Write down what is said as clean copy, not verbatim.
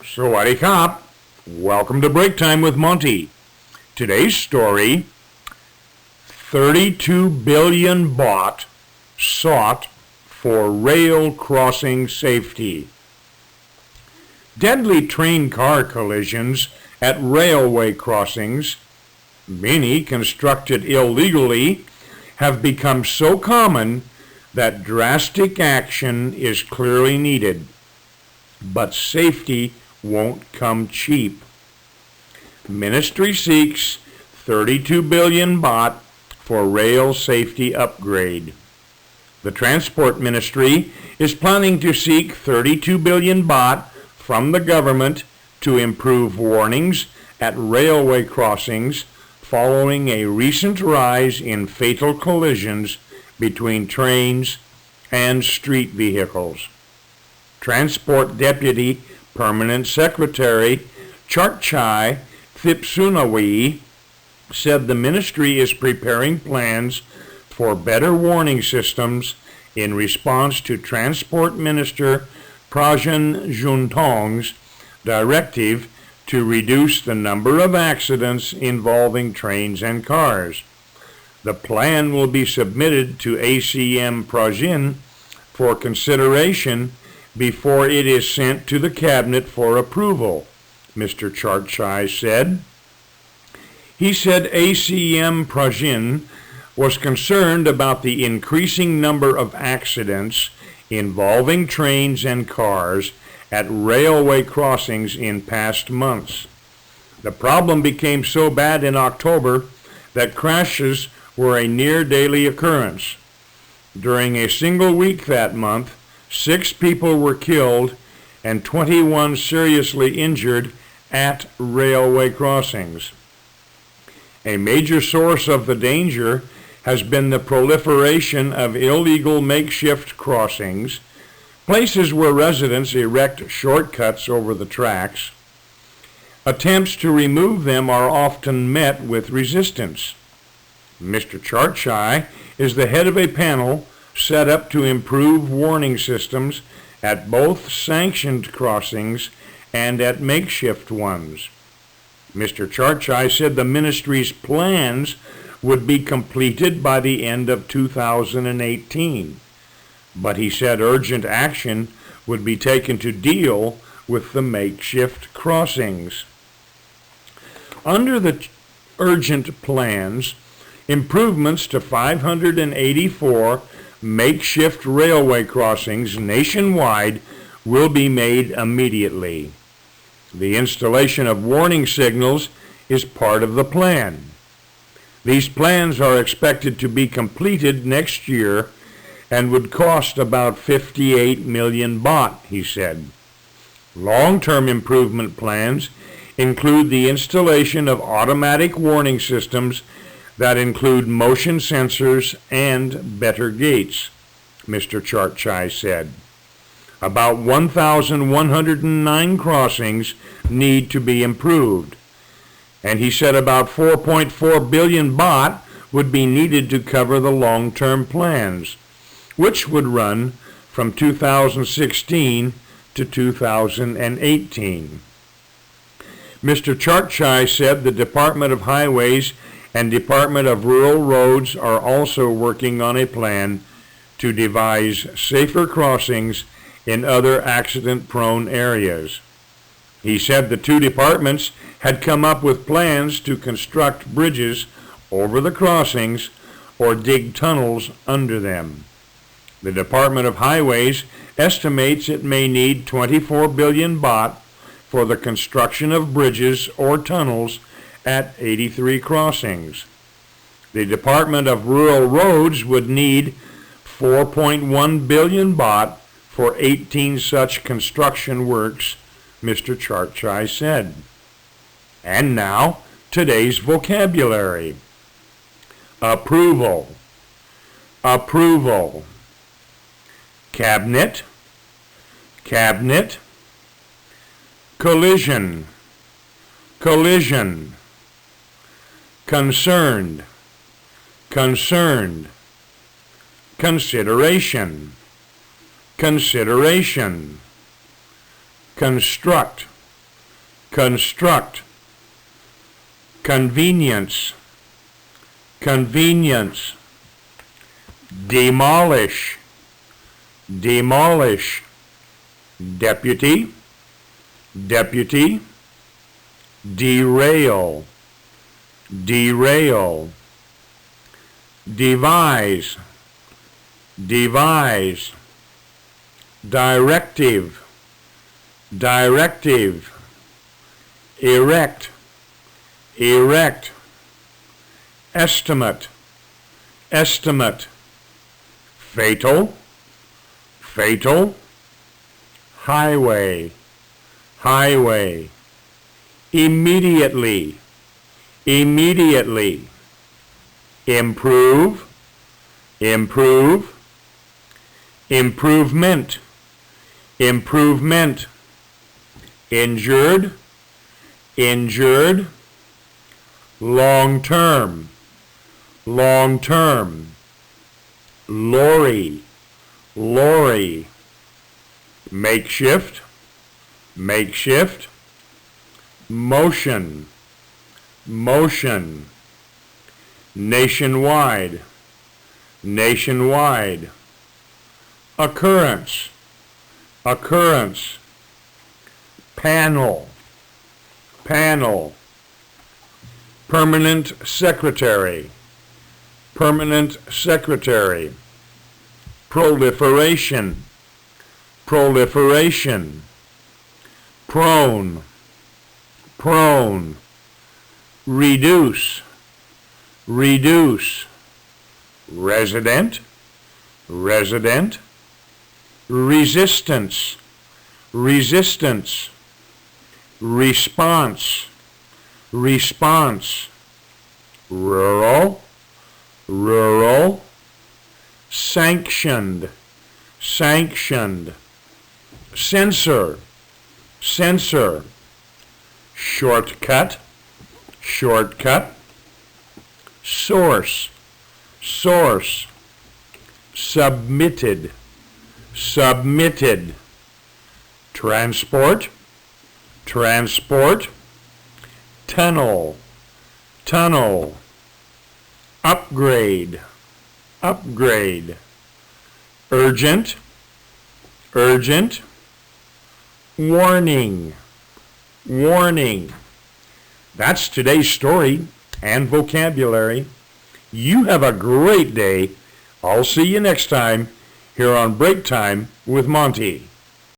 Sawadee Kop. Welcome to Break Time with Monte. Today's story, 32 billion baht sought for rail crossing safety. Deadly train-car collisions at railway crossings, many constructed illegally, have become so common that drastic action is clearly needed. But safety won't come cheap. Ministry seeks 32 billion baht for rail safety upgrade. The Transport Ministry is planning to seek 32 billion baht from the government to improve warnings at railway crossings following a recent rise in fatal collisions between trains and street vehicles. Transport Deputy Permanent Secretary Charchai Thipsunawi said the ministry is preparing plans for better warning systems in response to Transport Minister Prajan Juntong's directive to reduce the number of accidents involving trains and cars. The plan will be submitted to ACM Prajan for consideration before it is sent to the cabinet for approval, Mr. Charchai said. He said ACM Prajan was concerned about the increasing number of accidents involving trains and cars at railway crossings in past months. The problem became so bad in October that crashes were a near daily occurrence. During a single week that month, 6 people were killed and 21 seriously injured at railway crossings. A major source of the danger has been the proliferation of illegal makeshift crossings, places where residents erect shortcuts over the tracks. Attempts to remove them are often met with resistance. Mr. Charchai is the head of a panel set up to improve warning systems at both sanctioned crossings and at makeshift ones. Mr. Charchai said the ministry's plans would be completed by the end of 2018, but he said urgent action would be taken to deal with the makeshift crossings. Under the urgent plans, improvements to 584 makeshift railway crossings nationwide will be made immediately. The installation of warning signals is part of the plan. These plans are expected to be completed next year and would cost about 58 million baht, he said. Long-term improvement plans include the installation of automatic warning systems that include motion sensors and better gates, Mr. Charchai said. About 1,109 crossings need to be improved, and he said about 4.4 billion baht would be needed to cover the long-term plans, which would run from 2016 to 2018. Mr. Charchai said the Department of Highways and Department of Rural Roads are also working on a plan to devise safer crossings in other accident-prone areas. He said the two departments had come up with plans to construct bridges over the crossings or dig tunnels under them. The Department of Highways estimates it may need 24 billion baht for the construction of bridges or tunnels at 83 crossings. The Department of Rural Roads would need 4.1 billion baht for 18 such construction works, Mr. Charchai said. And now, today's vocabulary. Approval. Approval. Cabinet. Cabinet. Collision. Collision. Concerned. Concerned. Consideration. Consideration. Construct. construct, convenience, convenience, demolish, demolish, deputy, deputy, derail, derail, devise, devise, directive, directive, erect, erect, estimate, estimate, fatal, fatal, highway, highway, immediately, immediately, improve, improve, improvement, improvement, injured, injured, long term, long term, lorry, lorry, makeshift, makeshift, motion, motion, nationwide, nationwide, occurrence, occurrence, panel, panel, permanent secretary, permanent secretary, proliferation, proliferation, prone, prone, reduce, reduce, resident, resident, resistance, resistance, response, response, rural, rural, sanctioned, sanctioned, censor, censor, shortcut, shortcut, source, source, submitted, submitted, transport, transport, tunnel, tunnel, upgrade, upgrade, urgent, urgent, warning, warning. That's today's story and vocabulary. You have a great day. I'll see you next time here on Break Time with Monte.